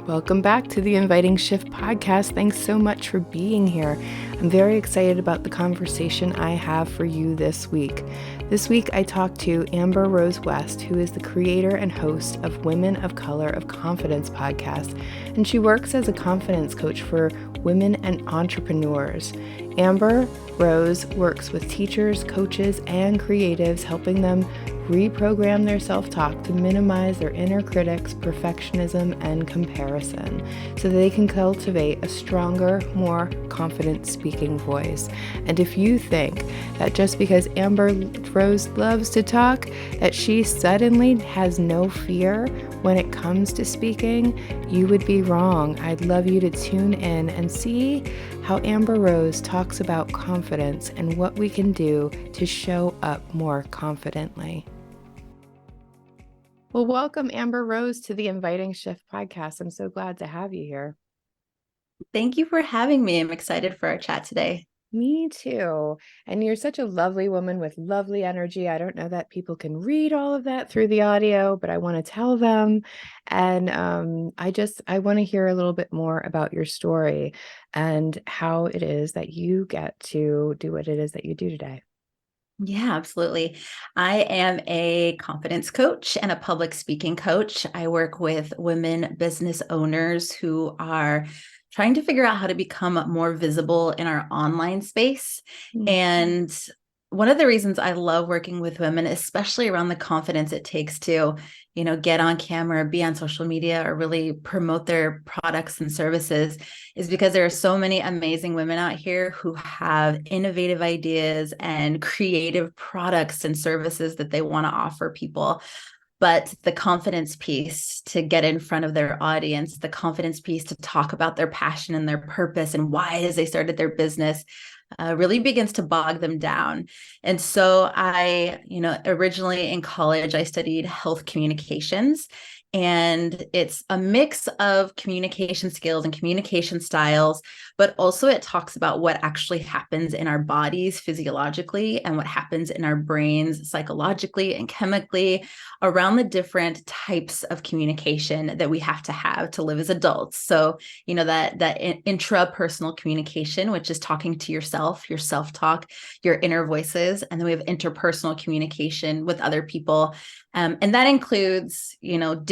Welcome back to the Inviting Shift podcast. Thanks so much for being here. I'm very excited about the conversation I have for you this week. This week, I talked to Amber Rose West, who is the creator and host of Women of Color of Confidence podcast, and she works as a confidence coach for women and entrepreneurs. Amber Rose works with teachers, coaches, and creatives, helping them reprogram their self-talk to minimize their inner critics, perfectionism, and comparison so that they can cultivate a stronger, more confident speaking voice. And if you think that just because Amber Rose loves to talk, that she suddenly has no fear when it comes to speaking, you would be wrong. I'd love you to tune in and see how Amber Rose talks about confidence and what we can do to show up more confidently. Well, welcome, Amber Rose, to the Inviting Shift podcast. I'm so glad to have you here. Thank you for having me. I'm excited for our chat today. Me too. And you're such a lovely woman with lovely energy. I don't know that people can read all of that through the audio, but I want to tell them. And I want to hear a little bit more about your story and how it is that you get to do what it is that you do today. Yeah, absolutely. I am a confidence coach and a public speaking coach. I work with women business owners who are trying to figure out how to become more visible in our online space. Mm-hmm. And one of the reasons I love working with women, especially around the confidence it takes to, get on camera, be on social media, or really promote their products and services, is because there are so many amazing women out here who have innovative ideas and creative products and services that they want to offer people. But the confidence piece to get in front of their audience, the confidence piece to talk about their passion and their purpose and why as they started their business really begins to bog them down. And so originally in college, I studied health communications. And it's a mix of communication skills and communication styles, but also it talks about what actually happens in our bodies physiologically and what happens in our brains psychologically and chemically around the different types of communication that we have to live as adults. So, that intrapersonal communication, which is talking to yourself, your self-talk, your inner voices. And then we have interpersonal communication with other people. And that includes,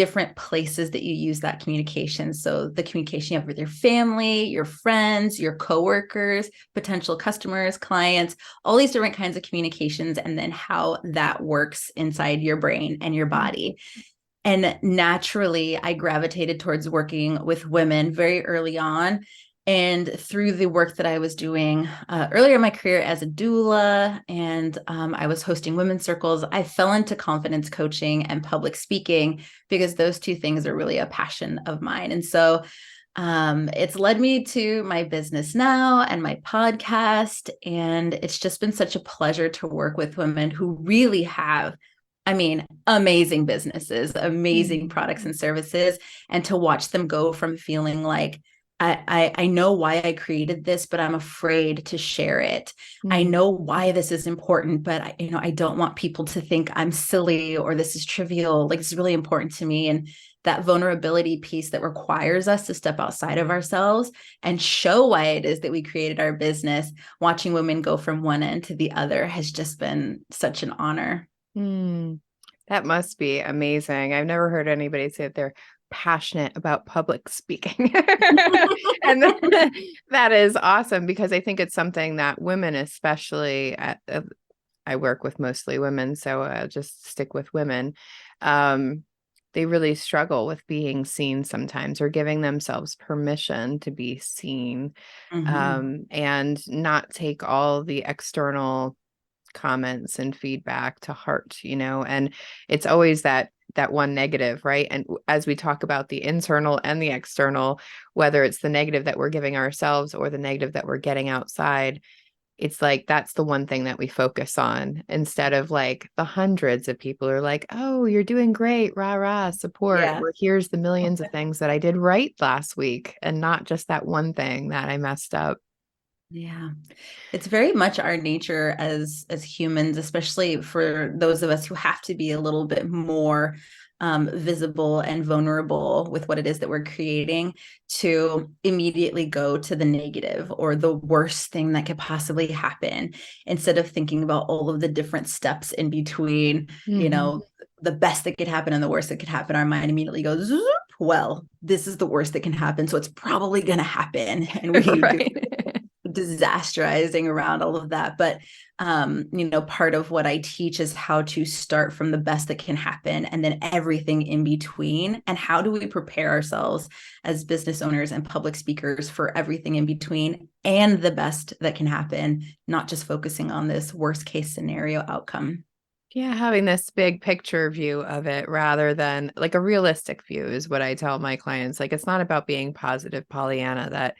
different places that you use that communication. So the communication you have with your family, your friends, your coworkers, potential customers, clients, all these different kinds of communications, and then how that works inside your brain and your body. And naturally, I gravitated towards working with women very early on. And through the work that I was doing earlier in my career as a doula, and I was hosting women's circles, I fell into confidence coaching and public speaking because those two things are really a passion of mine. And so it's led me to my business now and my podcast. And it's just been such a pleasure to work with women who really have amazing businesses, amazing products and services, and to watch them go from feeling like, I know why I created this, but I'm afraid to share it. I know why this is important, but I don't want people to think I'm silly or this is trivial. Like, it's really important to me. And that vulnerability piece that requires us to step outside of ourselves and show why it is that we created our business, watching women go from one end to the other has just been such an honor. That must be amazing. I've never heard anybody say that they're passionate about public speaking. And that is awesome, because I think it's something that women, especially I work with mostly women, so I'll just stick with women. They really struggle with being seen sometimes, or giving themselves permission to be seen, and not take all the external comments and feedback to heart, and it's always that one negative, right? And as we talk about the internal and the external, whether it's the negative that we're giving ourselves or the negative that we're getting outside, it's like that's the one thing that we focus on, instead of like the hundreds of people who are like, oh, you're doing great, rah rah, support. Yeah. Where here's the millions of things that I did right last week, and not just that one thing that I messed up. Yeah, it's very much our nature as humans, especially for those of us who have to be a little bit more visible and vulnerable with what it is that we're creating, to immediately go to the negative or the worst thing that could possibly happen, instead of thinking about all of the different steps in between, the best that could happen and the worst that could happen. Our mind immediately goes, well, this is the worst that can happen, so it's probably going to happen. And we do Right. disasterizing around all of that. But part of what I teach is how to start from the best that can happen and then everything in between. And how do we prepare ourselves as business owners and public speakers for everything in between and the best that can happen, not just focusing on this worst case scenario outcome. Yeah, having this big picture view of it rather than like a realistic view is what I tell my clients. Like, it's not about being positive Pollyanna that,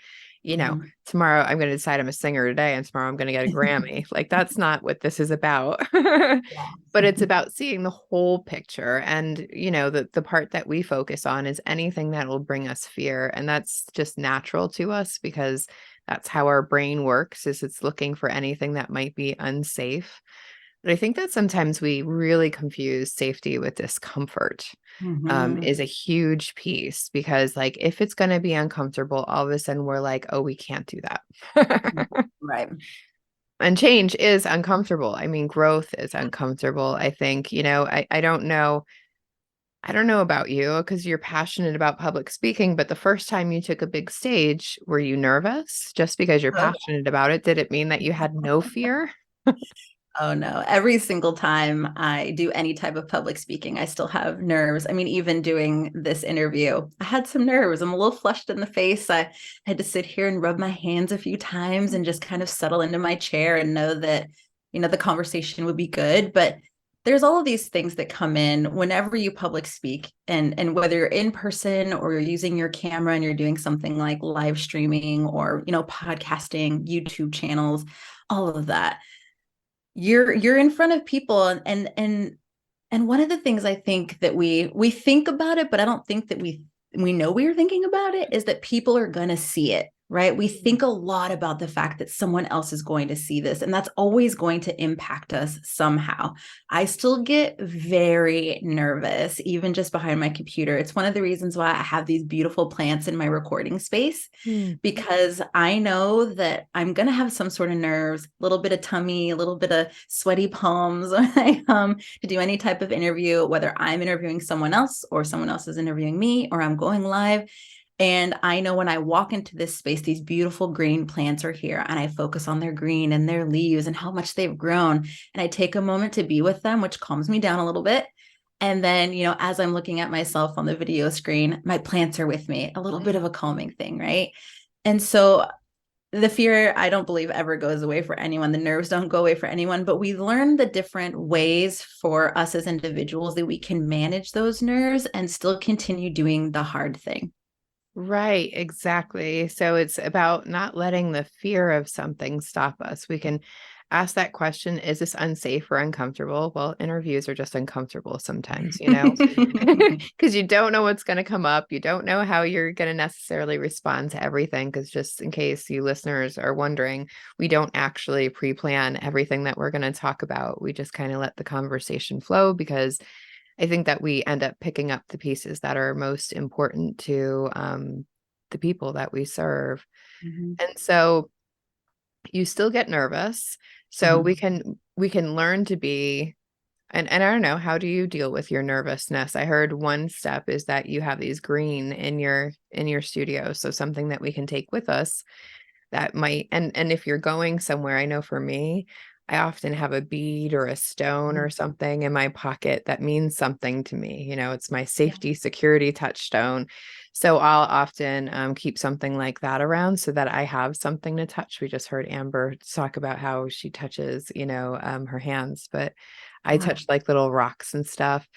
tomorrow I'm going to decide I'm a singer today and tomorrow I'm going to get a Grammy. Like, that's not what this is about. But it's about seeing the whole picture. And, the part that we focus on is anything that will bring us fear. And that's just natural to us because that's how our brain works, is it's looking for anything that might be unsafe. But I think that sometimes we really confuse safety with discomfort, is a huge piece because, like, if it's going to be uncomfortable, all of a sudden we're like, oh, we can't do that. Right. And change is uncomfortable. I mean, growth is uncomfortable. I think, I don't know. I don't know about you because you're passionate about public speaking, but the first time you took a big stage, were you nervous? Just because you're Oh, passionate about it, did it mean that you had no fear? Oh no, every single time I do any type of public speaking, I still have nerves. I mean, even doing this interview, I had some nerves. I'm a little flushed in the face. I had to sit here and rub my hands a few times and just kind of settle into my chair and know that, the conversation would be good. But there's all of these things that come in whenever you public speak, and whether you're in person or you're using your camera and you're doing something like live streaming or, podcasting, YouTube channels, all of that, you're in front of people, and one of the things I think that we think about it, but I don't think that we know we're thinking about it, is that people are going to see it, right? We think a lot about the fact that someone else is going to see this, and that's always going to impact us somehow. I still get very nervous, even just behind my computer. It's one of the reasons why I have these beautiful plants in my recording space, because I know that I'm going to have some sort of nerves, a little bit of tummy, a little bit of sweaty palms when I come to do any type of interview, whether I'm interviewing someone else or someone else is interviewing me or I'm going live. And I know when I walk into this space, these beautiful green plants are here, and I focus on their green and their leaves and how much they've grown. And I take a moment to be with them, which calms me down a little bit. And then, as I'm looking at myself on the video screen, my plants are with me, a little bit of a calming thing, right? And so the fear, I don't believe, ever goes away for anyone. The nerves don't go away for anyone, but we learn the different ways for us as individuals that we can manage those nerves and still continue doing the hard thing. Right, exactly. So it's about not letting the fear of something stop us. We can ask that question, is this unsafe or uncomfortable? Well, interviews are just uncomfortable sometimes, because you don't know what's going to come up. You don't know how you're going to necessarily respond to everything. Because just in case you listeners are wondering, we don't actually pre-plan everything that we're going to talk about. We just kind of let the conversation flow because I think that we end up picking up the pieces that are most important to the people that we serve. And so you still get nervous. So we can learn to be, and I don't know, how do you deal with your nervousness? I heard one step is that you have these green in your studio. So something that we can take with us that might, and if you're going somewhere, I know for me, I often have a bead or a stone or something in my pocket that means something to me. It's my safety security touchstone. So I'll often keep something like that around so that I have something to touch. We just heard Amber talk about how she touches, her hands, but I touch like little rocks and stuff.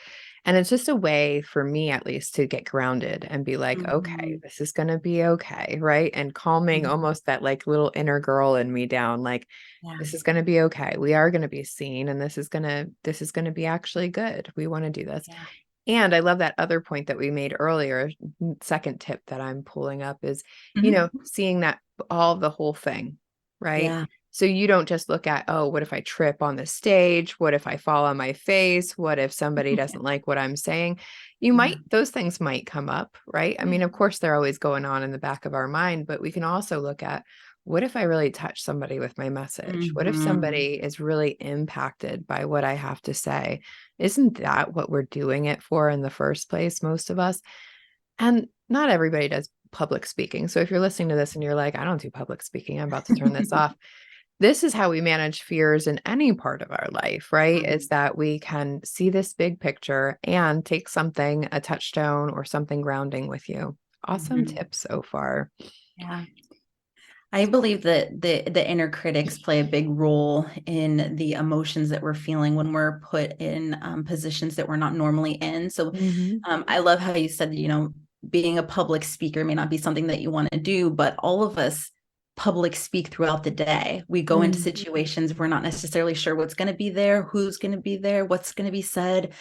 And it's just a way for me, at least, to get grounded and be like, okay, this is going to be okay. Right. And calming almost that like little inner girl in me down, like, this is going to be okay. We are going to be seen. And this is going to be actually good. We want to do this. Yeah. And I love that other point that we made earlier. Second tip that I'm pulling up is, seeing that all the whole thing. Right. Yeah. So you don't just look at, oh, what if I trip on the stage? What if I fall on my face? What if somebody doesn't like what I'm saying? Yeah. Those things might come up, right? I mean, of course, they're always going on in the back of our mind, but we can also look at, what if I really touch somebody with my message? What if Mhm. somebody is really impacted by what I have to say? Isn't that what we're doing it for in the first place, most of us? And not everybody does public speaking. So if you're listening to this and you're like, I don't do public speaking, I'm about to turn this off. This is how we manage fears in any part of our life, right? Is Mhm. that we can see this big picture and take something, a touchstone or something grounding with you. Awesome Mhm. tips so far. Yeah. I believe that the inner critics play a big role in the emotions that we're feeling when we're put in positions that we're not normally in. So Mm-hmm. I love how you said, being a public speaker may not be something that you want to do, but all of us public speak throughout the day. We go into Mm-hmm. situations we're not necessarily sure what's going to be there, who's going to be there, what's going to be said.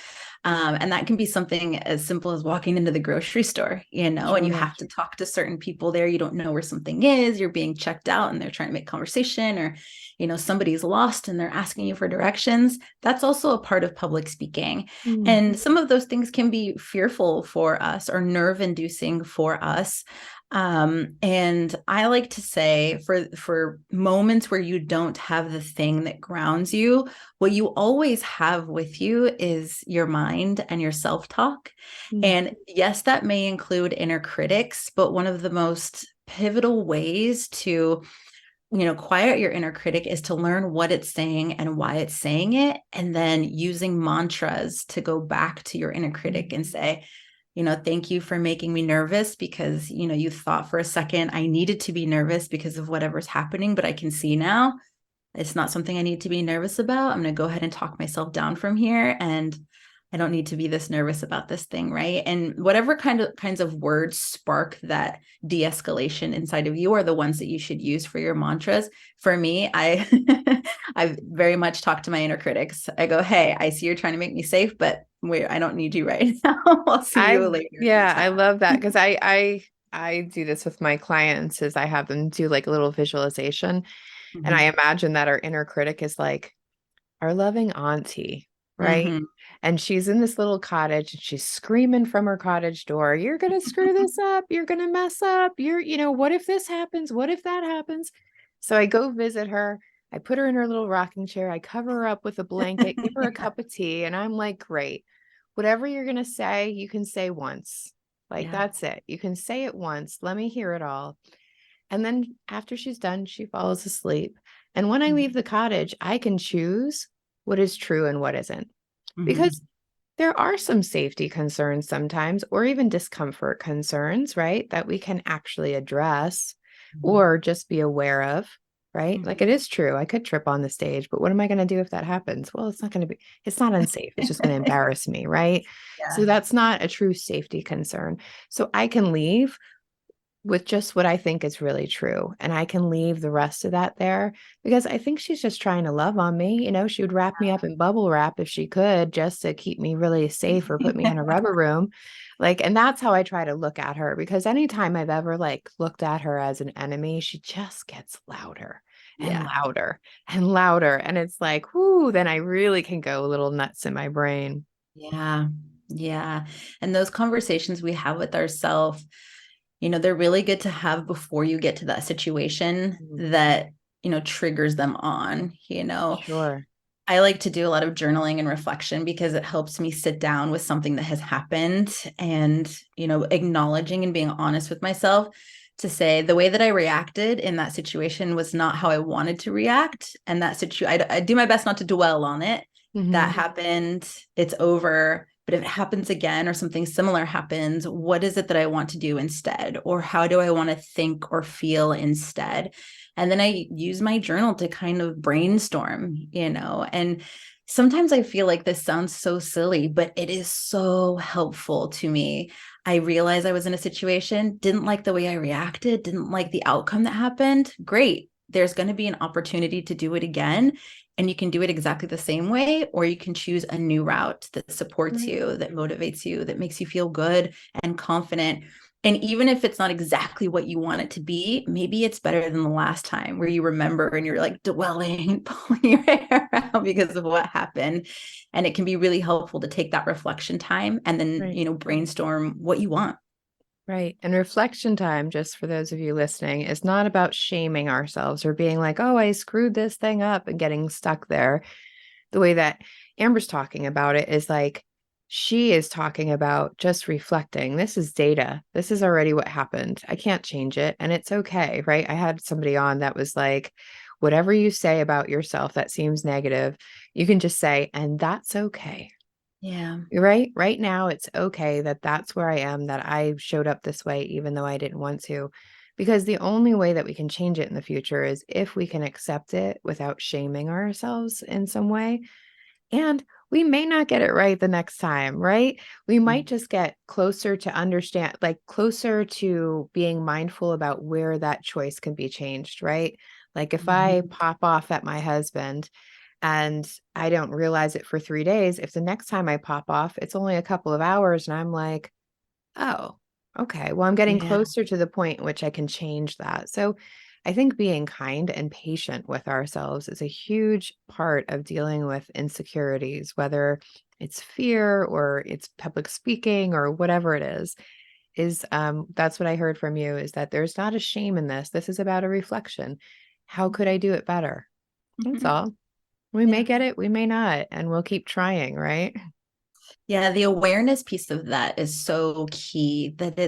And that can be something as simple as walking into the grocery store, and you Sure. have to talk to certain people there. You don't know where something is. You're being checked out and they're trying to make conversation, or, somebody's lost and they're asking you for directions. That's also a part of public speaking. Mm. And some of those things can be fearful for us or nerve inducing for us. And I like to say for moments where you don't have the thing that grounds you, what you always have with you is your mind and your self-talk. Mm. And yes, that may include inner critics, but one of the most pivotal ways to quiet your inner critic is to learn what it's saying and why it's saying it, and then using mantras to go back to your inner critic and say, thank you for making me nervous, because you thought for a second I needed to be nervous because of whatever's happening, but I can see now it's not something I need to be nervous about. I'm going to go ahead and talk myself down from here, and I don't need to be this nervous about this thing, right? And whatever kinds of words spark that de-escalation inside of you are the ones that you should use for your mantras. For me, I I very much talk to my inner critics. I go, "Hey, I see you're trying to make me safe, but wait, I don't need you right now. I'll see you later Yeah, next I time." love that because I do this with my clients is I have them do like a little visualization and I Mhm. imagine that our inner critic is like our loving auntie, right? Mhm. And she's in this little cottage and she's screaming from her cottage door, you're going to screw this up. You're going to mess up. What if this happens? What if that happens? So I go visit her. I put her in her little rocking chair. I cover her up with a blanket, give her a cup of tea. And I'm like, great. Whatever you're going to say, you can say once. Like, Yeah. that's it. You can say it once. Let me hear it all. And then after she's done, she falls asleep. And when I leave the cottage, I can choose what is true and what isn't. Because Mhm. there are some safety concerns sometimes, or even discomfort concerns, right? That we can actually address Mhm. or just be aware of, right? Like it Mhm. is true. I could trip on the stage, but what am I going to do if that happens? Well, it's not unsafe. It's just going to embarrass me, right? So Yeah. that's not a true safety concern. So I can leave with just what I think is really true. And I can leave the rest of that there because I think she's just trying to love on me. She would wrap me up in bubble wrap if she could just to keep me really safe or put me in a rubber room. And that's how I try to look at her because anytime I've ever looked at her as an enemy, she just gets louder and Yeah. louder and louder. And it's like, whoo, then I really can go a little nuts in my brain. Yeah. Yeah. And those conversations we have with ourselves, they're really good to have before you get to that situation Mm. that, triggers them on. Sure. I like to do a lot of journaling and reflection because it helps me sit down with something that has happened and, acknowledging and being honest with myself to say the way that I reacted in that situation was not how I wanted to react. And I do my best not to dwell on it. That Hmm. happened, it's over. But if it happens again or something similar happens, what is it that I want to do instead? Or how do I want to think or feel instead? And then I use my journal to kind of brainstorm, and sometimes I feel like this sounds so silly, but it is so helpful to me. I realized I was in a situation, didn't like the way I reacted, didn't like the outcome that happened. Great. There's going to be an opportunity to do it again. And you can do it exactly the same way, or you can choose a new route that supports Right. you, that motivates you, that makes you feel good and confident. And even if it's not exactly what you want it to be, maybe it's better than the last time where you remember and you're like dwelling, pulling your hair out because of what happened. And it can be really helpful to take that reflection time and then, Right. brainstorm what you want. Right. And reflection time, just for those of you listening, is not about shaming ourselves or being like, oh, I screwed this thing up and getting stuck there. The way that Amber's talking about it is like she is talking about just reflecting. This is data. This is already what happened. I can't change it. And it's okay. Right. I had somebody on that was like, whatever you say about yourself that seems negative, you can just say, and that's okay. Yeah. Right now, it's okay that that's where I am, that I showed up this way, even though I didn't want to. Because the only way that we can change it in the future is if we can accept it without shaming ourselves in some way. And we may not get it right the next time, right? We might just get closer to understand, like closer to being mindful about where that choice can be changed, right? Like if I Mhm. pop off at my husband and I don't realize it for 3 days, if the next time I pop off, it's only a couple of hours and I'm like, oh, okay, well, I'm getting Yeah. closer to the point in which I can change that. So I think being kind and patient with ourselves is a huge part of dealing with insecurities, whether it's fear or it's public speaking or whatever it is that's what I heard from you, is that there's not a shame in this. This is about a reflection. How could I do it better? That's Mhm. all. We may Yeah. get it, we may not, and we'll keep trying, right? Yeah, the awareness piece of that is so key, that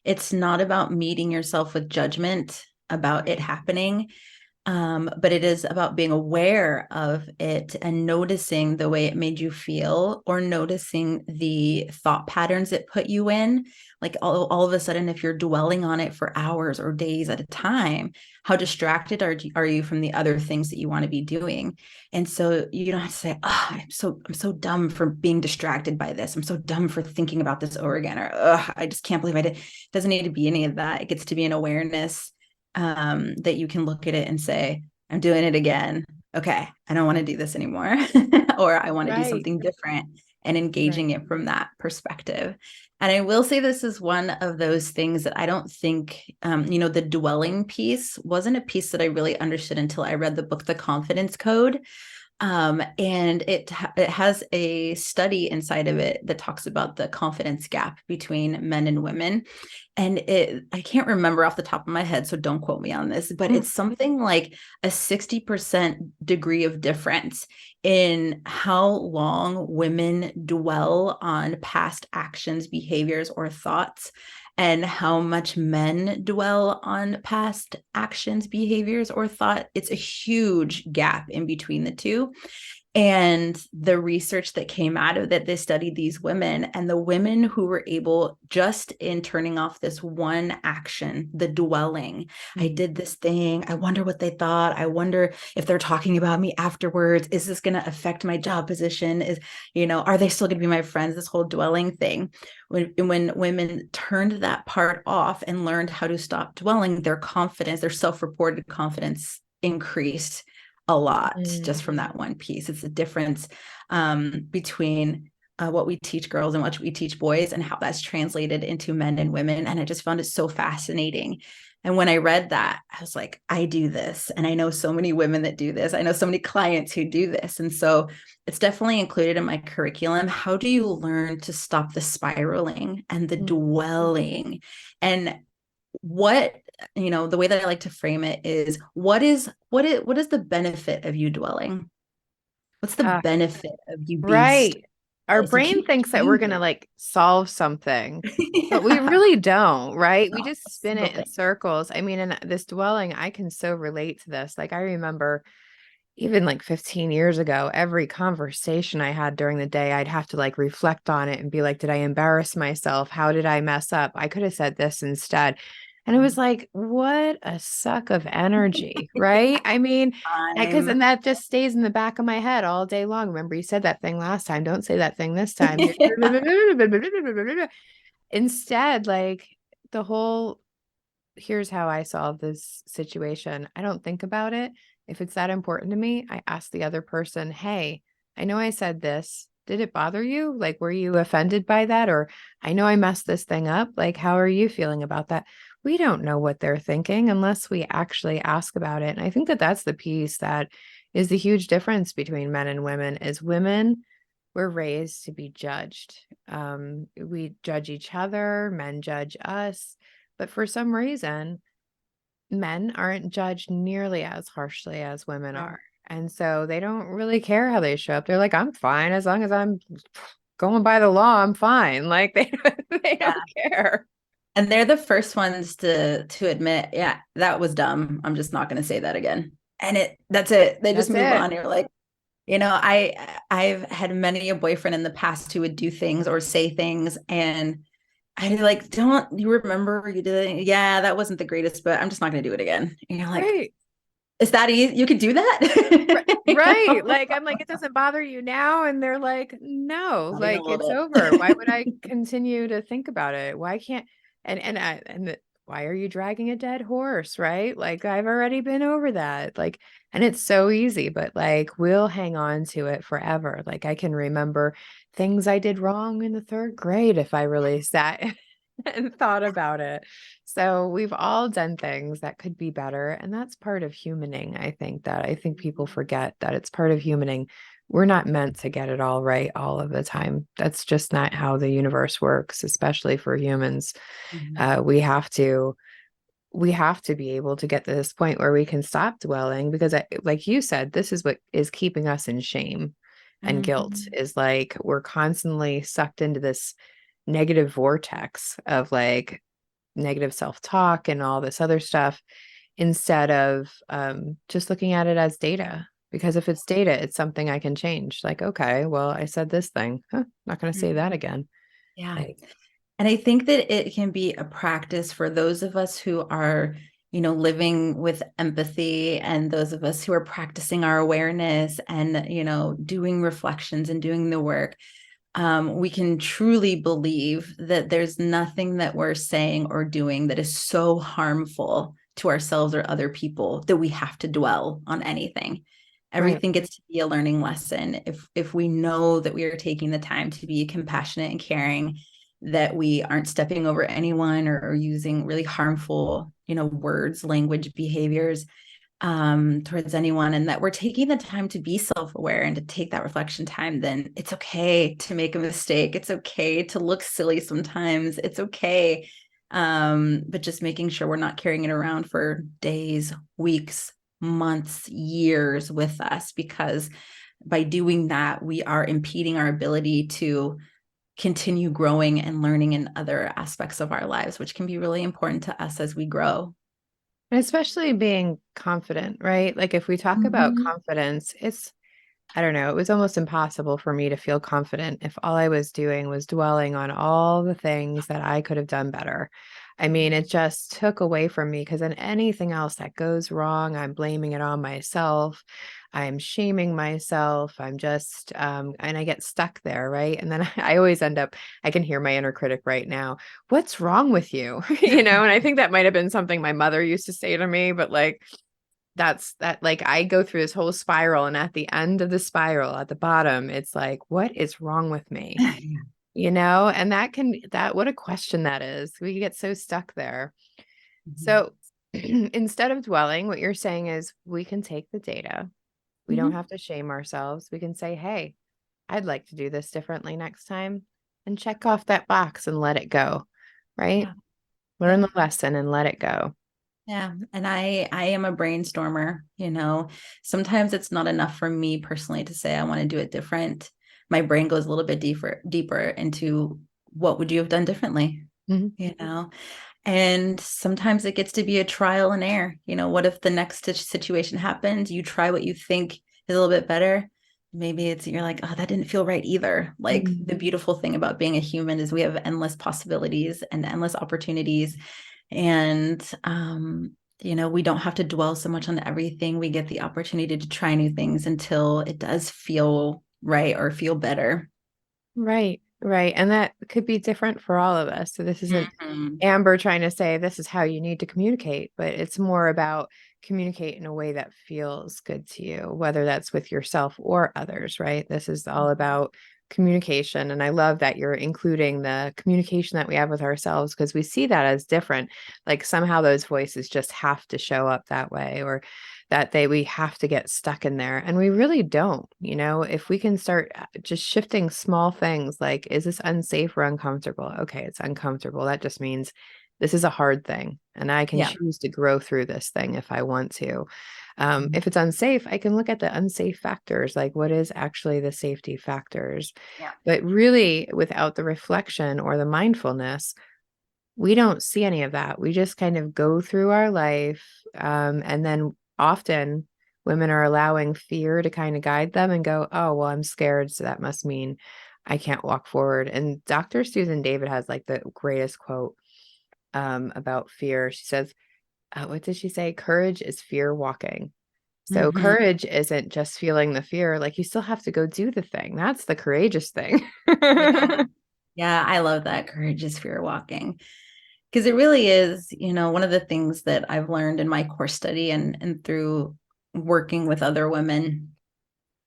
it's not about meeting yourself with judgment about it Right. happening. But it is about being aware of it and noticing the way it made you feel, or noticing the thought patterns it put you in. Like all of a sudden, if you're dwelling on it for hours or days at a time, how distracted are you from the other things that you want to be doing? And so you don't have to say, oh, I'm so dumb for being distracted by this. I'm so dumb for thinking about this over again, or I just can't believe I did. It doesn't need to be any of that. It gets to be an awareness, that you can look at it and say, I'm doing it again. Okay, I don't want to do this anymore. Or I want to do Right. something different, and engaging Right. it from that perspective. And I will say this is one of those things that I don't think, the dwelling piece wasn't a piece that I really understood until I read the book, The Confidence Code. And it has a study inside of it that talks about the confidence gap between men and women. And I can't remember off the top of my head, so don't quote me on this, but Mm. it's something like a 60% degree of difference in how long women dwell on past actions, behaviors, or thoughts, and how much men dwell on past actions, behaviors, or thought. It's a huge gap in between the two. And the research that came out of that, they studied these women, and the women who were able, just in turning off this one action, the dwelling, I Mm. did this thing, I wonder what they thought, I wonder if they're talking about me afterwards, is this going to affect my job position, are they still going to be my friends, this whole dwelling thing. When women turned that part off and learned how to stop dwelling, their confidence, their self-reported confidence increased a lot, just Mm. from that one piece. It's the difference, between what we teach girls and what we teach boys, and how that's translated into men and women. And I just found it so fascinating. And when I read that, I was like, I do this. And I know so many women that do this. I know so many clients who do this. And so it's definitely included in my curriculum. How do you learn to stop the spiraling and the Mm. dwelling? And what, the way that I like to frame it is, what is the benefit of you dwelling? What's the Uh, benefit of you being stuck right. in Our this? You brain can't thinks that we're change going to it. like solve something, but we Yeah, really don't, right? We not a just spin single it in thing. circles. I mean, in this dwelling, I can so relate to this. Like, I remember even like 15 years ago, every conversation I had during the day, I'd have to like reflect on it and be like, did I embarrass myself? How did I mess up? I could have said this instead. And it was like, what a suck of energy, right? I mean, because Time. and that just stays in the back of my head all day long. Remember, you said that thing last time. Don't say that thing this time. Instead, like the whole here's how I solve this situation. I don't think about it. If it's that important to me, I ask the other person, hey, I know I said this. Did it bother you? Like, were you offended by that? Or I know I messed this thing up. Like, how are you feeling about that? We don't know what they're thinking unless we actually ask about it. And I think that that's the piece that is the huge difference between men and women is women, we're raised to be judged. We judge each other, men judge us, but for some reason, men aren't judged nearly as harshly as women Right. are. And so they don't really care how they show up. They're like, I'm fine as long as I'm going by the law, I'm fine. Like they Yeah. don't care. And they're the first ones to admit, yeah, that was dumb. I'm just not going to say that again. And that's it. They just That's move it. on. You're like, I've had many a boyfriend in the past who would do things or say things, and I'd be like, don't you remember you did it? Yeah, that wasn't the greatest, but I'm just not going to do it again. And you're like, Right. is that easy? You could do Right. that? Right. Like I'm like, it doesn't bother you now. And they're like, no, Not even a like little it's bit. over. Why would I continue to think about it? Why can't why are you dragging a dead horse? Right. Like I've already been over that. Like, and it's so easy, but like we'll hang on to it forever. Like I can remember things I did wrong in the third grade if I really sat and thought about it. So we've all done things that could be better. And that's part of humaning. I think people forget that it's part of humaning. We're not meant to get it all right all of the time. That's just not how the universe works, especially for humans. Mhm. We have to be able to get to this point where we can stop dwelling because like you said, this is what is keeping us in shame and guilt Mhm. is like we're constantly sucked into this negative vortex of like negative self-talk and all this other stuff instead of just looking at it as data. Because if it's data, it's something I can change. Like, okay, well, I said this thing. Huh, not going to say that Mhm. again. Yeah. Like, And I think that it can be a practice for those of us who are, living with empathy and those of us who are practicing our awareness and, doing reflections and doing the work. We can truly believe that there's nothing that we're saying or doing that is so harmful to ourselves or other people that we have to dwell on anything. right. Everything gets to be a learning lesson if we know that we are taking the time to be compassionate and caring, that we aren't stepping over anyone or using really harmful, words, language, behaviors towards anyone, and that we're taking the time to be self-aware and to take that reflection time. Then it's okay to make a mistake. It's okay to look silly sometimes. It's okay. But just making sure we're not carrying it around for days, weeks, months, years with us, because by doing that, we are impeding our ability to continue growing and learning in other aspects of our lives, which can be really important to us as we grow. And especially being confident, right? Like if we talk about Mhm. confidence, I don't know, it was almost impossible for me to feel confident if all I was doing was dwelling on all the things that I could have done better. I mean, it just took away from me because then anything else that goes wrong, I'm blaming it on myself. I'm shaming myself. I'm just, and I get stuck there, right? And then I always end up, I can hear my inner critic right now. What's wrong with you? And I think that might have been something my mother used to say to me, but like, that's that like I go through this whole spiral and at the end of the spiral at the bottom it's like what is wrong with me, and that what a question that is. We get so stuck there. Mhm. So instead of dwelling, what you're saying is we can take the data, we don't Mhm. have to shame ourselves, we can say, hey, I'd like to do this differently next time, and check off that box and let it go, right? Yeah. Learn Yeah. the lesson and let it go. Yeah. And I am a brainstormer, Sometimes it's not enough for me personally to say I want to do it different. My brain goes a little bit deeper into what would you have done differently, Mhm. you know? And sometimes it gets to be a trial and error. What if the next situation happens? You try what you think is a little bit better. Maybe you're like, oh, that didn't feel right either. Like Mhm. the beautiful thing about being a human is we have endless possibilities and endless opportunities. And, we don't have to dwell so much on everything. We get the opportunity to try new things until it does feel right or feel better. Right, right. And that could be different for all of us. So this isn't Mhm. Amber trying to say this is how you need to communicate, but it's more about communicate in a way that feels good to you, whether that's with yourself or others, right? This is all about communication. And I love that you're including the communication that we have with ourselves, because we see that as different. Like somehow those voices just have to show up that way, or that we have to get stuck in there. And we really don't. If we can start just shifting small things, like, is this unsafe or uncomfortable? Okay, it's uncomfortable. That just means this is a hard thing, and I can Yeah. choose to grow through this thing if I want to. Mhm. If it's unsafe, I can look at the unsafe factors, like what is actually the safety factors. Yeah. But really, without the reflection or the mindfulness, we don't see any of that. We just kind of go through our life. And then often women are allowing fear to kind of guide them and go, oh, well, I'm scared. So that must mean I can't walk forward. And Dr. Susan David has like the greatest quote about fear. She says, what did she say? Courage is fear walking. So Mhm. courage isn't just feeling the fear, like you still have to go do the thing. That's the courageous thing. Yeah. Yeah, I love that. Courage is fear walking. Because it really is, one of the things that I've learned in my course study and through working with other women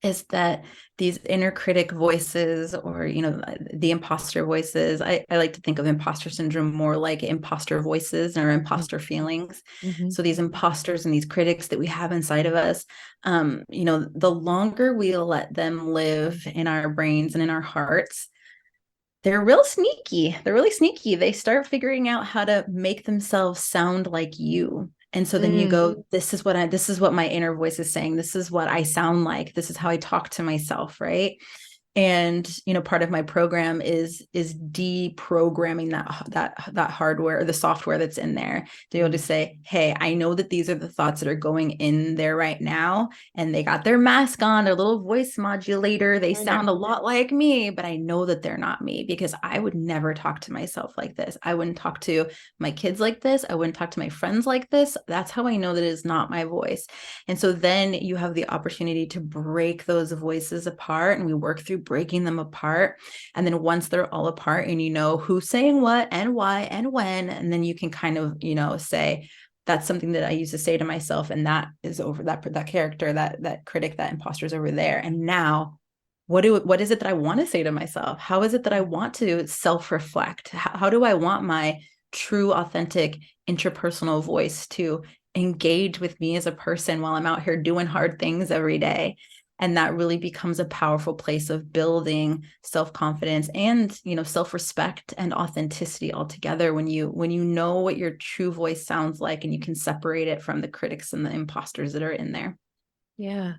is that these inner critic voices, or the imposter voices, I like to think of imposter syndrome more like imposter voices or imposter feelings. Mm-hmm. So these imposters and these critics that we have inside of us, the longer we let them live in our brains and in our hearts, they're real sneaky. They're really sneaky. They start figuring out how to make themselves sound like you. And so then you go, this is what my inner voice is saying. This is what I sound like. This is how I talk to myself, right? And part of my program is deprogramming that hardware, or the software that's in there, to be able to say, hey, I know that these are the thoughts that are going in there right now, and they got their mask on, their little voice modulator, they I know. sound a lot like me, but I know that they're not me, because I would never talk to myself like this. I wouldn't talk to my kids like this. I wouldn't talk to my friends like this. That's how I know that it is not my voice. And so then you have the opportunity to break those voices apart, and we work through breaking them apart. And then once they're all apart and you know who's saying what and why and when, and then you can kind of, say, that's something that I used to say to myself, and that is over. That character, that critic, that imposter is over there. And now what is it that I want to say to myself? How is it that I want to self-reflect? How do I want my true, authentic, interpersonal voice to engage with me as a person while I'm out here doing hard things every day? And that really becomes a powerful place of building self-confidence and, self-respect and authenticity all together, when you know what your true voice sounds like, and you can separate it from the critics and the imposters that are in there. Yeah.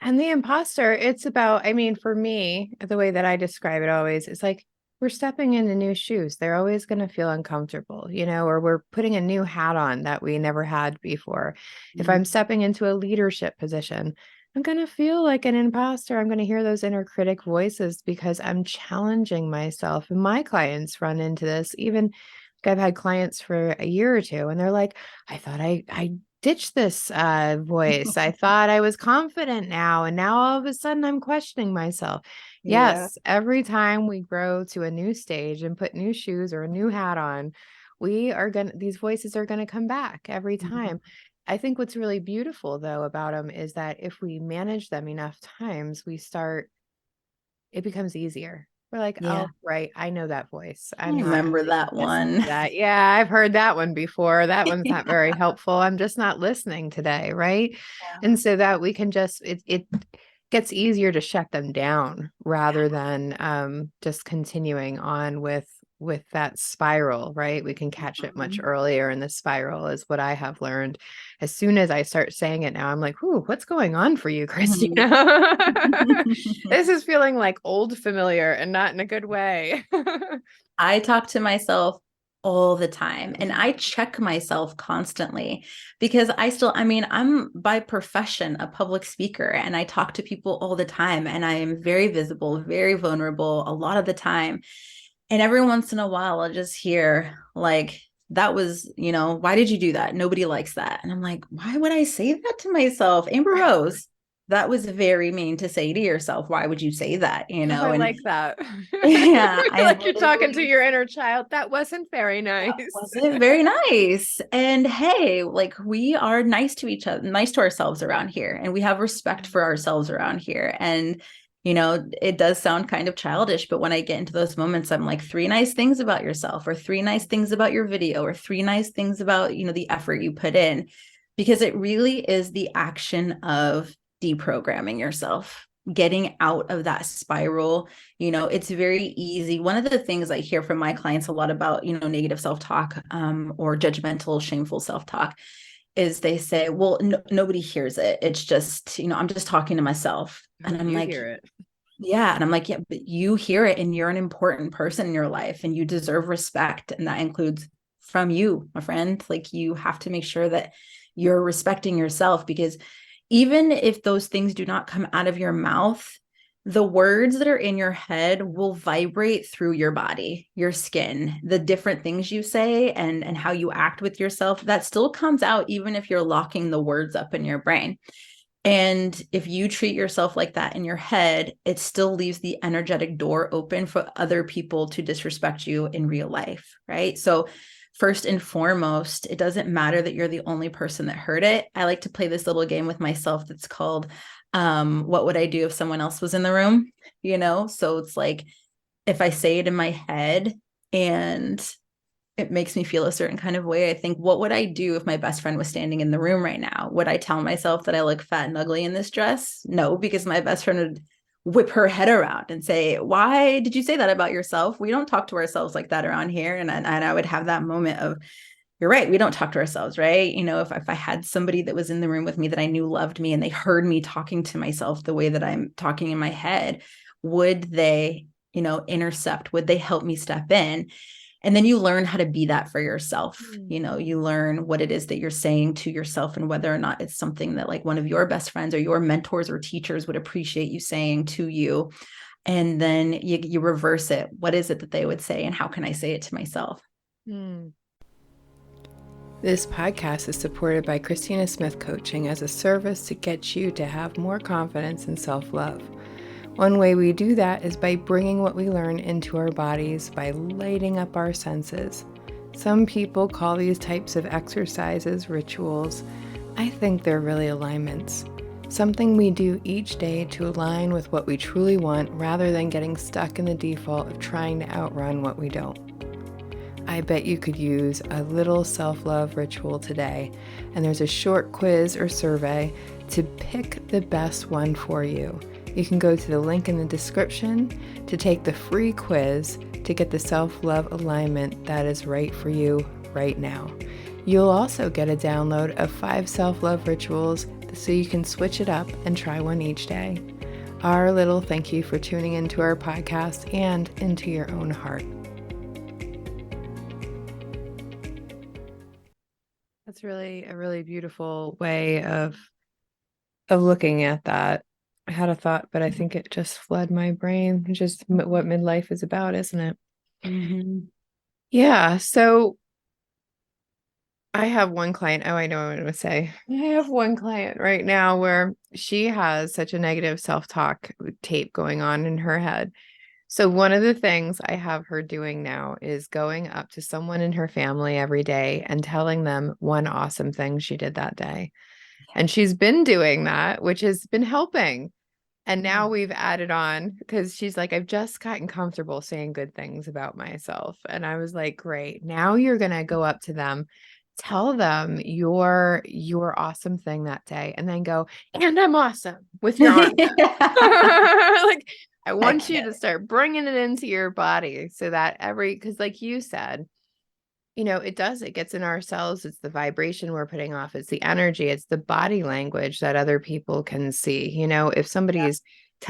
And the imposter, it's about, I mean, for me, the way that I describe it always is like we're stepping into new shoes. They're always going to feel uncomfortable, or we're putting a new hat on that we never had before. If I'm stepping into a leadership position, I'm going to feel like an imposter. I'm going to hear those inner critic voices because I'm challenging myself. And my clients run into this. Even like I've had clients for a year or two, and they're like, I thought I ditch this voice. I thought I was confident now, and now all of a sudden I'm questioning myself. Yeah. Yes, every time we grow to a new stage and put new shoes or a new hat on, these voices are gonna come back every time. I think what's really beautiful though about them is that if we manage them enough times, it becomes easier. We're like, Yeah. oh, right, I know that voice. I I'm not remember that listening one. to that. Yeah, I've heard that one before. That one's not very helpful. I'm just not listening today, right? And so that we can just it gets easier to shut them down rather than just continuing on with that spiral, right? We can catch it much earlier, and the spiral is what I have learned. As soon as I start saying it now, I'm like, "Ooh, what's going on for you, Mhm. Christina?" This is feeling like old familiar and not in a good way. I talk to myself all the time, and I check myself constantly, because I'm by profession a public speaker, and I talk to people all the time, and I am very visible, very vulnerable a lot of the time. And every once in a while, I'll just hear like, that was, why did you do that? Nobody likes that. And I'm like, why would I say that to myself? Amber Right. Rose, that was very mean to say to yourself. Why would you say that? Oh, I And like that. yeah, I Like you're talking to literally, your inner child. That wasn't very that nice. wasn't very nice. And hey, like, we are nice to each other, nice to ourselves around here, and we have respect for ourselves around here. And It does sound kind of childish, but when I get into those moments, I'm like, three nice things about yourself, or three nice things about your video, or three nice things about, the effort you put in, because it really is the action of deprogramming yourself, getting out of that spiral. It's very easy. One of the things I hear from my clients a lot about, negative self-talk, or judgmental, shameful self-talk, is they say, well, nobody hears it. It's just, I'm just talking to myself. Oh, And I'm you like, hear it. yeah. And I'm like, yeah, but you hear it, and you're an important person in your life, and you deserve respect. And that includes from you, my friend. Like, you have to make sure that you're respecting yourself, because even if those things do not come out of your mouth, the words that are in your head will vibrate through your body, your skin, the different things you say, and how you act with yourself. That still comes out, even if you're locking the words up in your brain. And if you treat yourself like that in your head, it still leaves the energetic door open for other people to disrespect you in real life, right? So, first and foremost, it doesn't matter that you're the only person that heard it. I like to play this little game with myself that's called, what would I do if someone else was in the room? So it's like, if I say it in my head and it makes me feel a certain kind of way, I think, what would I do if my best friend was standing in the room right now? Would I tell myself that I look fat and ugly in this dress? No, because my best friend would whip her head around and say, why did you say that about yourself? We don't talk to ourselves like that around here. And I would have that moment of, you're right, we don't talk to ourselves, right? If I had somebody that was in the room with me that I knew loved me, and they heard me talking to myself the way that I'm talking in my head, would they, intercept? Would they help me step in? And then you learn how to be that for yourself. You learn what it is that you're saying to yourself, and whether or not it's something that, like, one of your best friends or your mentors or teachers would appreciate you saying to you. And then you reverse it. What is it that they would say, and how can I say it to myself? Hmm. This podcast is supported by Christina Smith Coaching as a service to get you to have more confidence and self-love. One way we do that is by bringing what we learn into our bodies, by lighting up our senses. Some people call these types of exercises rituals. I think they're really alignments. Something we do each day to align with what we truly want, rather than getting stuck in the default of trying to outrun what we don't. I bet you could use a little self-love ritual today, and there's a short quiz or survey to pick the best one for you. You can go to the link in the description to take the free quiz to get the self-love alignment that is right for you right now. You'll also get a download of 5 self-love rituals so you can switch it up and try one each day. Our little thank you for tuning into our podcast and into your own heart. That's really a really beautiful way of looking at that. I had a thought, but I think it just fled my brain. Just what midlife is about, isn't it? Mm-hmm. Yeah. So I have one client. Oh, I know what I'm going to say. I have one client right now where she has such a negative self-talk tape going on in her head. So one of the things I have her doing now is going up to someone in her family every day and telling them one awesome thing she did that day. And she's been doing that, which has been helping. And now we've added on, because she's like, I've just gotten comfortable saying good things about myself. And I was like, great. Now you're going to go up to them, tell them your awesome thing that day, and then go, and I'm awesome, with your arms up. Like, I want you to start bringing it into your body, so that because like you said, it gets in our cells. It's the vibration we're putting off. It's the energy. It's the body language that other people can see. If somebody's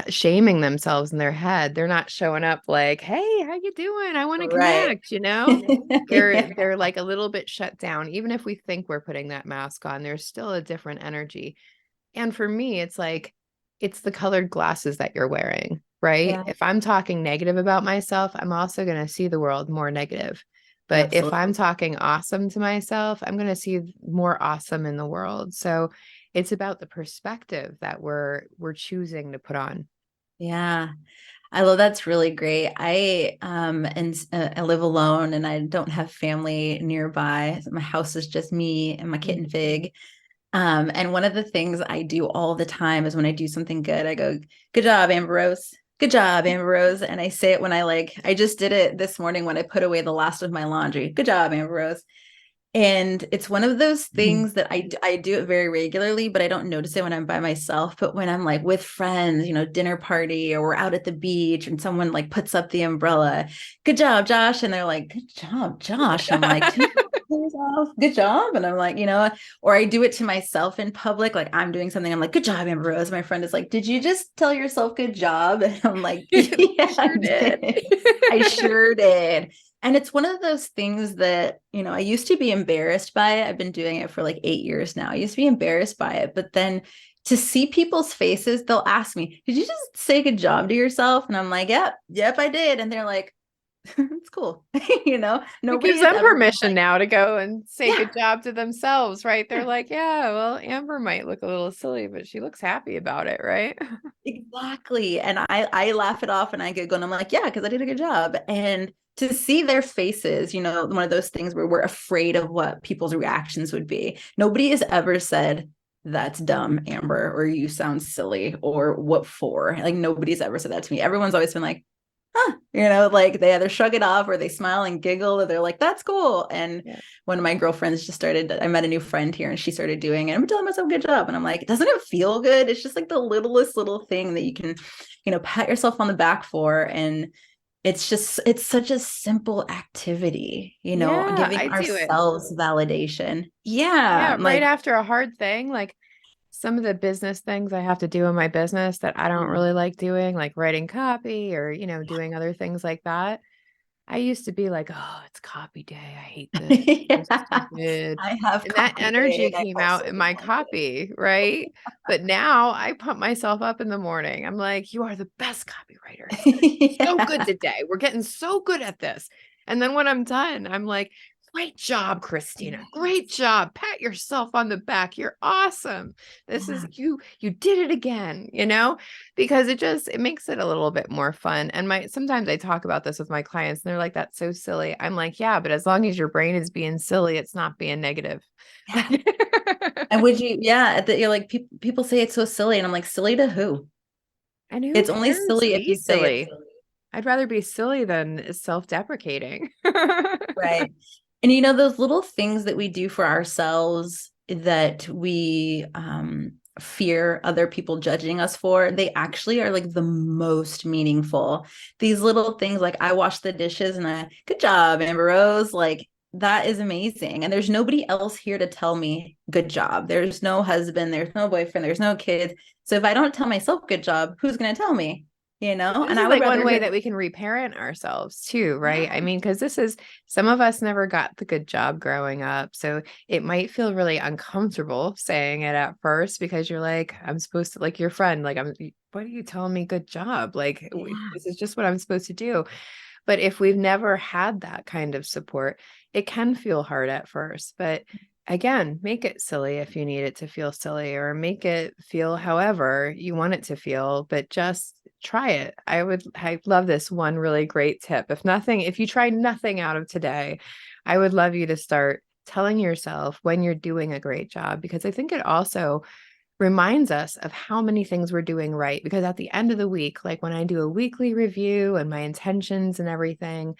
shaming themselves in their head, they're not showing up like, hey, how you doing? I want to Right. connect, they're like a little bit shut down. Even if we think we're putting that mask on, there's still a different energy. And for me, it's like, it's the colored glasses that you're wearing, right? Yeah, If I'm talking negative about myself, I'm also going to see the world more negative. But if absolutely. I'm talking awesome to myself, I'm going to see more awesome in the world. So it's about the perspective that we're choosing to put on. Yeah. I love that's really great. I live alone, and I don't have family nearby. My house is just me and my kitten Fig. And one of the things I do all the time is when I do something good, I go, "Good job, Amber Rose. Good job, Amber Rose." And I say it when I just did it this morning when I put away the last of my laundry. "Good job, Amber Rose." And it's one of those things that I do it very regularly, but I don't notice it when I'm by myself. But when I'm like with friends, dinner party, or we're out at the beach and someone like puts up the umbrella, "Good job, Josh." And they're like, "Good job, Josh." And I'm like, "Good job." And I'm like, or I do it to myself in public. Like I'm doing something. I'm like, "Good job, Amber Rose." My friend is like, "Did you just tell yourself good job?" And I'm like, "Yeah, I Sure did. did. I sure did." And it's one of those things that, I used to be embarrassed by it. I've been doing it for like 8 years now. I used to be embarrassed by it, but then to see people's faces, they'll ask me, "Did you just say good job to yourself?" And I'm like, "Yep, I did." And they're like, "It's cool." It gives Nobody has them ever been permission like, now to go and say "Yeah, good job to themselves, right? They're yeah, like, yeah, well, Amber might look a little silly, but she looks happy about it, right? exactly." And I laugh it off and I giggle and I'm like, "Yeah, because I did a good job." And to see their faces, one of those things where we're afraid of what people's reactions would be. Nobody has ever said, "That's dumb, Amber," or "You sound silly," or "What for?" Like nobody's ever said that to me. Everyone's always been like, "Huh," like they either shrug it off or they smile and giggle or they're like, "That's cool." And Yeah. one of my girlfriends just started, I met a new friend here and she started doing it. I'm telling myself, "Good job." And I'm like, "Doesn't it feel good?" It's just like the littlest little thing that you can, pat yourself on the back for. And it's such a simple activity, Yeah, giving I do it. ourselves validation. Yeah. Yeah, right Like, after a hard thing, like some of the business things I have to do in my business that I don't mm. really like doing, like writing copy or, doing other things like that. I used to be like, "Oh, it's copy day. I hate this. So Yeah, stupid." I have And that copy day energy and I came also out in do my copy day. copy, right? But now I pump myself up in the morning. I'm like, "You are the best copywriter. It's gonna be so good Yeah. today. We're getting so good at this." And then when I'm done, I'm like, "Great job, Christina. Great job. Pat yourself on the back. You're awesome. This is Yeah. you did it again, because it makes it a little bit more fun. And sometimes I talk about this with my clients and they're like, "That's so silly." I'm like, "Yeah, but as long as your brain is being silly, it's not being negative." Yeah. And you're like, people say it's so silly. And I'm like, "Silly to who?" And who It's only cares? silly if Be you say it's silly. silly. I'd rather be silly than self-deprecating. Right. And those little things that we do for ourselves that we fear other people judging us for, they actually are like the most meaningful. These little things like I wash the dishes and "Good job, Amber Rose." Like that is amazing. And there's nobody else here to tell me good job. There's no husband, there's no boyfriend, there's no kids. So if I don't tell myself good job, who's going to tell me? This And is I would like one rather way hear, that we can reparent ourselves too, right? I yeah, mean, because some of us never got the good job growing up. So it might feel really uncomfortable saying it at first because you're like, I'm supposed to, like your friend, like, what are you telling me? Good job. Like, yeah. this is just what I'm supposed to do. But if we've never had that kind of support, it can feel hard at first. But again, make it silly if you need it to feel silly, or make it feel however you want it to feel, but just try it. I love this one really great tip. If you try nothing out of today, I would love you to start telling yourself when you're doing a great job, because I think it also reminds us of how many things we're doing right. Because at the end of the week, like when I do a weekly review and my intentions and everything,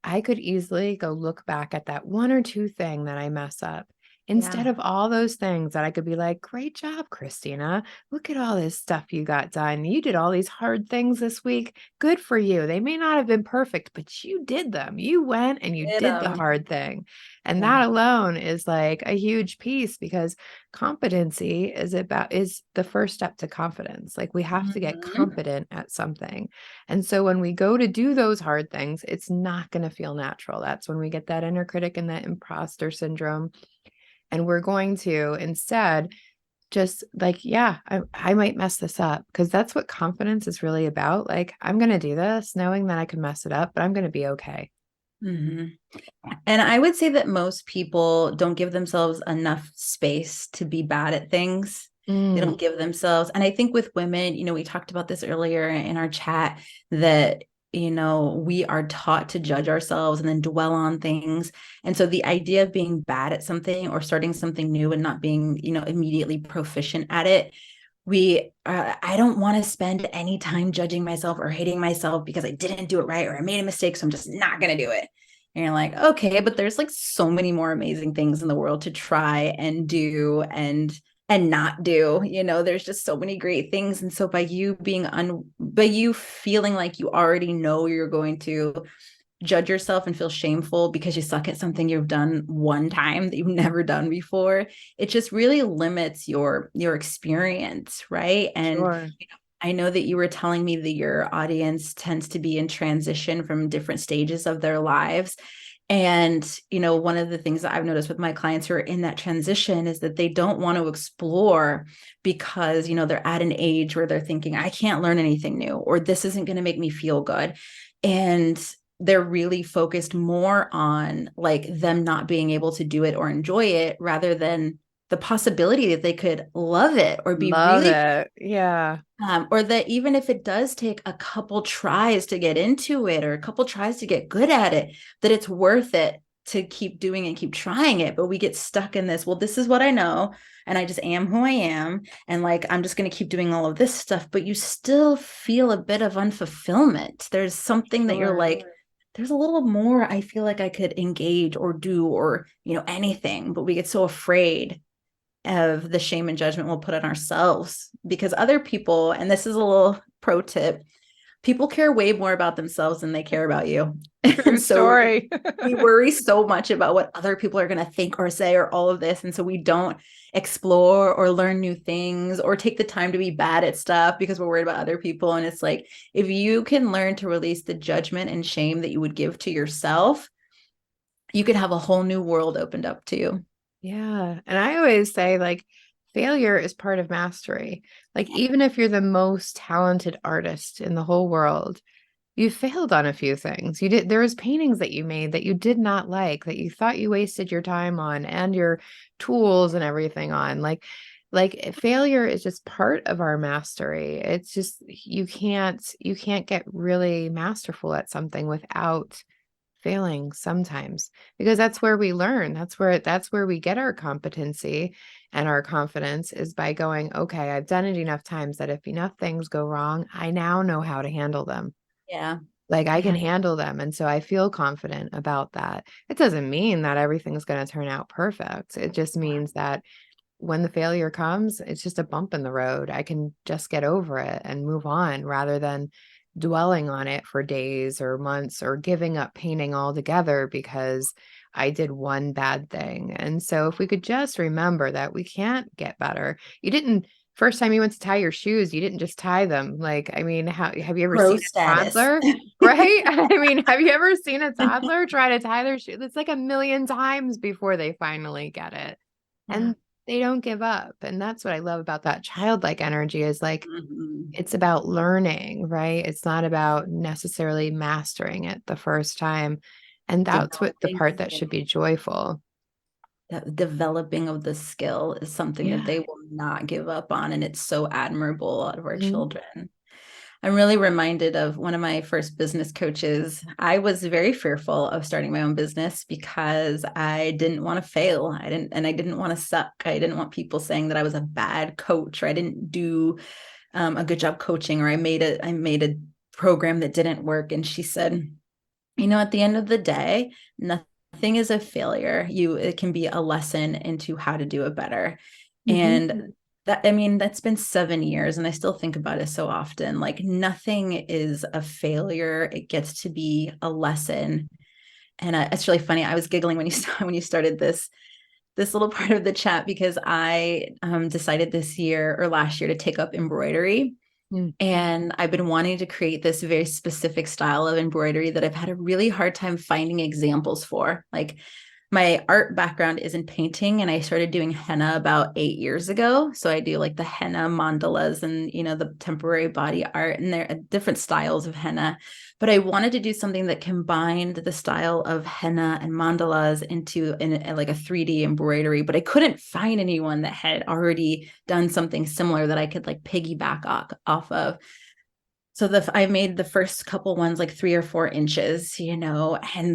I could easily go look back at that one or two thing that I mess up, instead Yeah. of all those things that I could be like, "Great job, Christina. Look at all this stuff you got done. You did all these hard things this week. Good for you. They may not have been perfect, but you did them. You went and you Did did the hard thing." And Yeah. that alone is like a huge piece, because competency is the first step to confidence. Like we have to get Mhm. competent at something. And so when we go to do those hard things, it's not going to feel natural. That's when we get that inner critic and that imposter syndrome. And we're going to instead just like, yeah, I might mess this up, because that's what confidence is really about. Like, I'm going to do this knowing that I can mess it up, but I'm going to be okay. Mhm. And I would say that most people don't give themselves enough space to be bad at things. They Mm, don't give themselves. And I think with women, we talked about this earlier in our chat that, we are taught to judge ourselves and then dwell on things. And so the idea of being bad at something or starting something new and not being, immediately proficient at it, I don't want to spend any time judging myself or hating myself because I didn't do it right or I made a mistake, so I'm just not going to do it. And you're like, okay, but there's like so many more amazing things in the world to try and do and not do. There's just so many great things. And so by you feeling like you already know you're going to judge yourself and feel shameful because you suck at something you've done one time that you've never done before, it just really limits your experience, right? And Sure. I know that you were telling me that your audience tends to be in transition from different stages of their lives. And, one of the things that I've noticed with my clients who are in that transition is that they don't want to explore because, they're at an age where they're thinking, I can't learn anything new, or this isn't going to make me feel good. And they're really focused more on like them not being able to do it or enjoy it rather than the possibility that they could love it or be Love really it. Yeah. or that even if it does take a couple tries to get into it or a couple tries to get good at it, that it's worth it to keep doing and keep trying it. But we get stuck in this, well, this is what I know, and I just am who I am. And like, I'm just going to keep doing all of this stuff, but you still feel a bit of unfulfillment. There's something that you're Sure. like, there's a little more I feel like I could engage or do or, anything, but we get so afraid of the shame and judgment we'll put on ourselves because other people, and this is a little pro tip, people care way more about themselves than they care about you. True And so story. we worry so much about what other people are going to think or say or all of this. And so we don't explore or learn new things or take the time to be bad at stuff because we're worried about other people. And it's like, if you can learn to release the judgment and shame that you would give to yourself, you could have a whole new world opened up to you. Yeah. And I always say, like, failure is part of mastery. Like, even if you're the most talented artist in the whole world, you failed on a few things. There was paintings that you made that you did not like, that you thought you wasted your time on and your tools and everything on. Like failure is just part of our mastery. It's just you can't get really masterful at something without failing sometimes, because that's where we learn. That's where we get our competency and our confidence, is by going, okay, I've done it enough times that if enough things go wrong, I now know how to handle them. Yeah. Like, I can Yeah. handle them. And so I feel confident about that. It doesn't mean that everything's going to turn out perfect. It just means that when the failure comes, it's just a bump in the road. I can just get over it and move on rather than dwelling on it for days or months or giving up painting altogether because I did one bad thing. And so if we could just remember that we can't get better. You didn't First time you went to tie your shoes, you didn't just tie them. Like, I mean, have you ever Pro seen a status. toddler? Right? I mean, have you ever seen a toddler try to tie their shoes? It's like a million times before they finally get it. Yeah. And they don't give up. And that's what I love about that childlike energy, is like, Mhm. it's about learning, right? It's not about necessarily mastering it the first time. And that's what the Developing part that should skill. be joyful. That developing of the skill is something that Yeah. they will not give up on. And it's so admirable out of our Mhm. children. I'm really reminded of one of my first business coaches. I was very fearful of starting my own business because I didn't want to fail. I didn't want to suck. I didn't want people saying that I was a bad coach or I didn't do a good job coaching, or I made a program that didn't work. And she said, at the end of the day, nothing is a failure. It can be a lesson into how to do it better. Mhm. And that's been 7 years, and I still think about it so often. Like, nothing is a failure. It gets to be a lesson. And it's really funny. I was giggling when you started this little part of the chat because I decided this year or last year to take up embroidery. Mm. And I've been wanting to create this very specific style of embroidery that I've had a really hard time finding examples for. Like, my art background is in painting, and I started doing henna about 8 years ago. So I do like the henna mandalas and, the temporary body art, and there are different styles of henna. But I wanted to do something that combined the style of henna and mandalas in like a 3D embroidery, but I couldn't find anyone that had already done something similar that I could like piggyback off of. So I made the first couple ones like 3 or 4 inches, and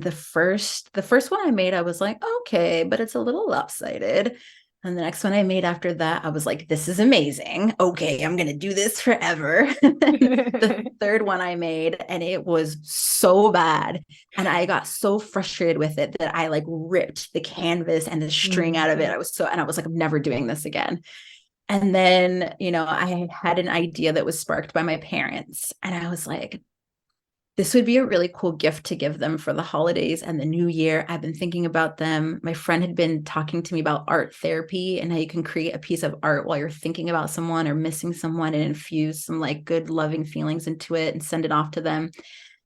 the first one I made, I was like, okay, but it's a little lopsided. And the next one I made after that, I was like, this is amazing. Okay, I'm gonna do this forever. The third one I made, and it was so bad. And I got so frustrated with it that I like ripped the canvas and the string out of it. And I was like, I'm never doing this again. And then, I had an idea that was sparked by my parents. And I was like, this would be a really cool gift to give them for the holidays and the new year. I've been thinking about them. My friend had been talking to me about art therapy and how you can create a piece of art while you're thinking about someone or missing someone and infuse some like good, loving feelings into it and send it off to them.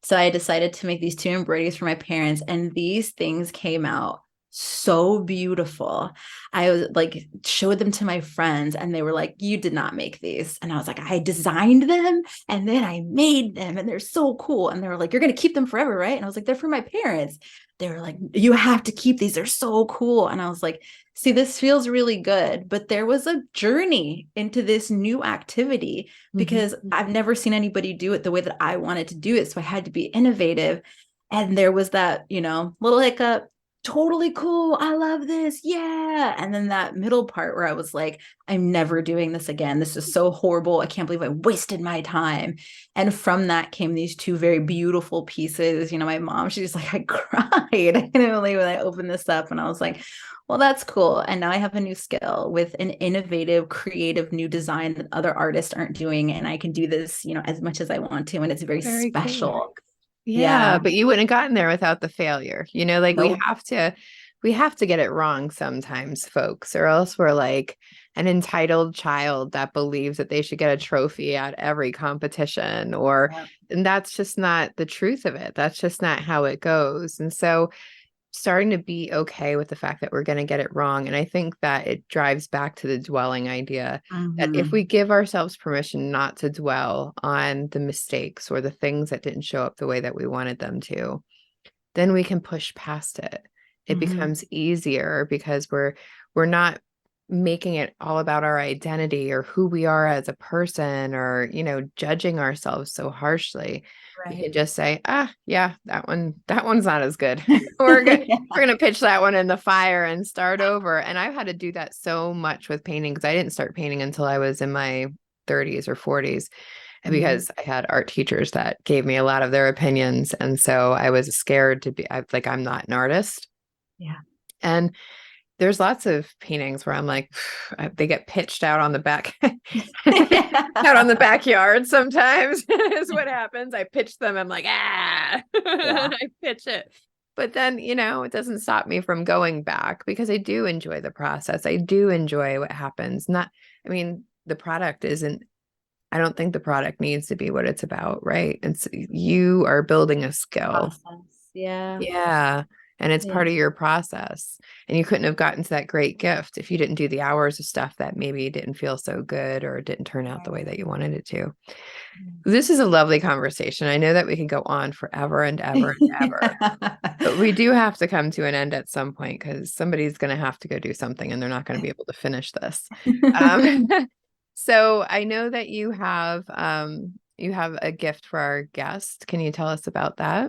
So I decided to make these 2 embroideries for my parents, and these things came out so beautiful. I was like, showed them to my friends, and they were like, you did not make these. And I was like, I designed them and then I made them, and they're so cool. And they were like, you're going to keep them forever, right? And I was like, they're for my parents. They were like, you have to keep these. They're so cool. And I was like, see, this feels really good. But there was a journey into this new activity because I've never seen anybody do it the way that I wanted to do it. So I had to be innovative. And there was that, little hiccup. Totally cool. I love this. Yeah. And then that middle part where I was like, I'm never doing this again. This is so horrible. I can't believe I wasted my time. And from that came these 2 very beautiful pieces. My mom, she's like, I cried when I opened this up, and I was like, well, that's cool. And now I have a new skill with an innovative, creative new design that other artists aren't doing. And I can do this, as much as I want to. And it's very Very special. cool. Yeah, Yeah. but you wouldn't have gotten there without the failure. Like Nope. we have to get it wrong sometimes, folks, or else we're like an entitled child that believes that they should get a trophy at every competition, Yeah. and that's just not the truth of it. That's just not how it goes. And so starting to be okay with the fact that we're going to get it wrong. And I think that it drives back to the dwelling idea that if we give ourselves permission not to dwell on the mistakes or the things that didn't show up the way that we wanted them to, then we can push past it. It becomes easier because we're not making it all about our identity or who we are as a person or, judging ourselves so harshly. We Right. can just say, yeah, that one's not as good. We're gonna pitch that one in the fire and start over. And I've had to do that so much with painting because I didn't start painting until I was in my 30s or 40s because I had art teachers that gave me a lot of their opinions. And so I was scared to be like, I'm not an artist. Yeah. And there's lots of paintings where I'm like, they get pitched out on the back, out on the backyard sometimes is what happens. I pitch them. I'm like, Yeah. I pitch it. But then, it doesn't stop me from going back because I do enjoy the process. I do enjoy what happens. The product isn't, I don't think the product needs to be what it's about, right? It's you are building a skill. Process. Yeah. Yeah. And it's Yeah. part of your process. And you couldn't have gotten to that great gift if you didn't do the hours of stuff that maybe didn't feel so good or didn't turn out the way that you wanted it to. This is a lovely conversation. I know that we can go on forever and ever and ever, but we do have to come to an end at some point because somebody's going to have to go do something and they're not going to be able to finish this. Um, so I know that you have a gift for our guest. Can you tell us about that?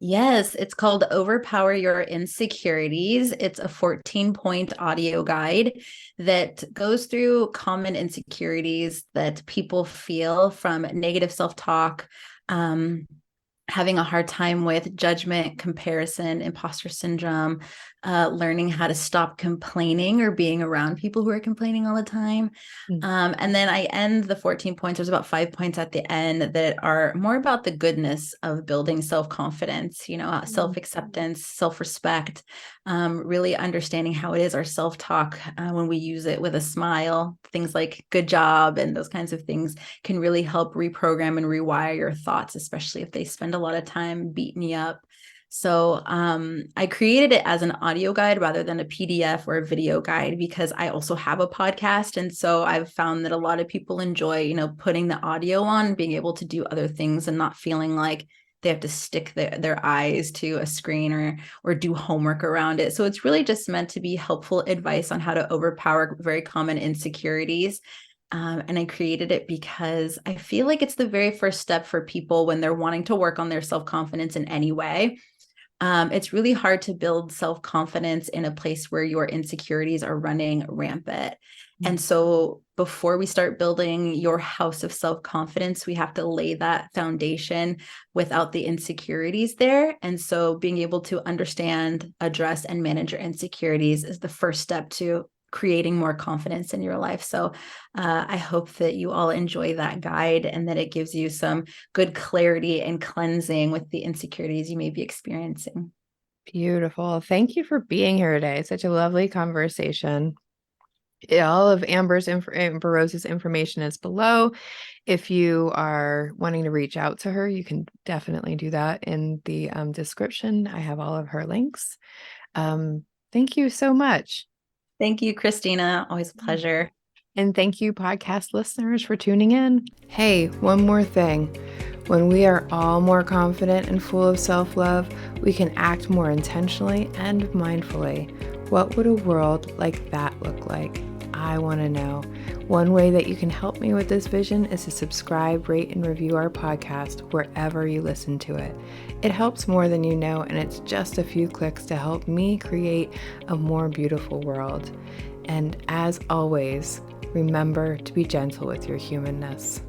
Yes, it's called Overpower Your Insecurities. It's a 14-point audio guide that goes through common insecurities that people feel from negative self-talk, having a hard time with judgment, comparison, imposter syndrome, learning how to stop complaining or being around people who are complaining all the time. And then I end the 14 points. There's about 5 points at the end that are more about the goodness of building self-confidence, self-acceptance, self-respect, really understanding how it is our self-talk when we use it with a smile. Things like good job and those kinds of things can really help reprogram and rewire your thoughts, especially if they spend a lot of time beating you up. So I created it as an audio guide rather than a PDF or a video guide because I also have a podcast. And so I've found that a lot of people enjoy, putting the audio on, being able to do other things and not feeling like they have to stick their eyes to a screen or do homework around it. So it's really just meant to be helpful advice on how to overpower very common insecurities. And I created it because I feel like it's the very first step for people when they're wanting to work on their self-confidence in any way. It's really hard to build self-confidence in a place where your insecurities are running rampant. And so before we start building your house of self-confidence, we have to lay that foundation without the insecurities there. And so being able to understand, address, and manage your insecurities is the first step to creating more confidence in your life. So I hope that you all enjoy that guide and that it gives you some good clarity and cleansing with the insecurities you may be experiencing. Beautiful. Thank you for being here today. Such a lovely conversation. All of Amber Rose's information is below. If you are wanting to reach out to her, you can definitely do that in the description. I have all of her links. Thank you so much. Thank you, Christina. Always a pleasure. And thank you, podcast listeners, for tuning in. Hey, one more thing. When we are all more confident and full of self-love, we can act more intentionally and mindfully. What would a world like that look like? I want to know. One way that you can help me with this vision is to subscribe, rate, and review our podcast wherever you listen to it. It helps more than you know, and it's just a few clicks to help me create a more beautiful world. And as always, remember to be gentle with your humanness.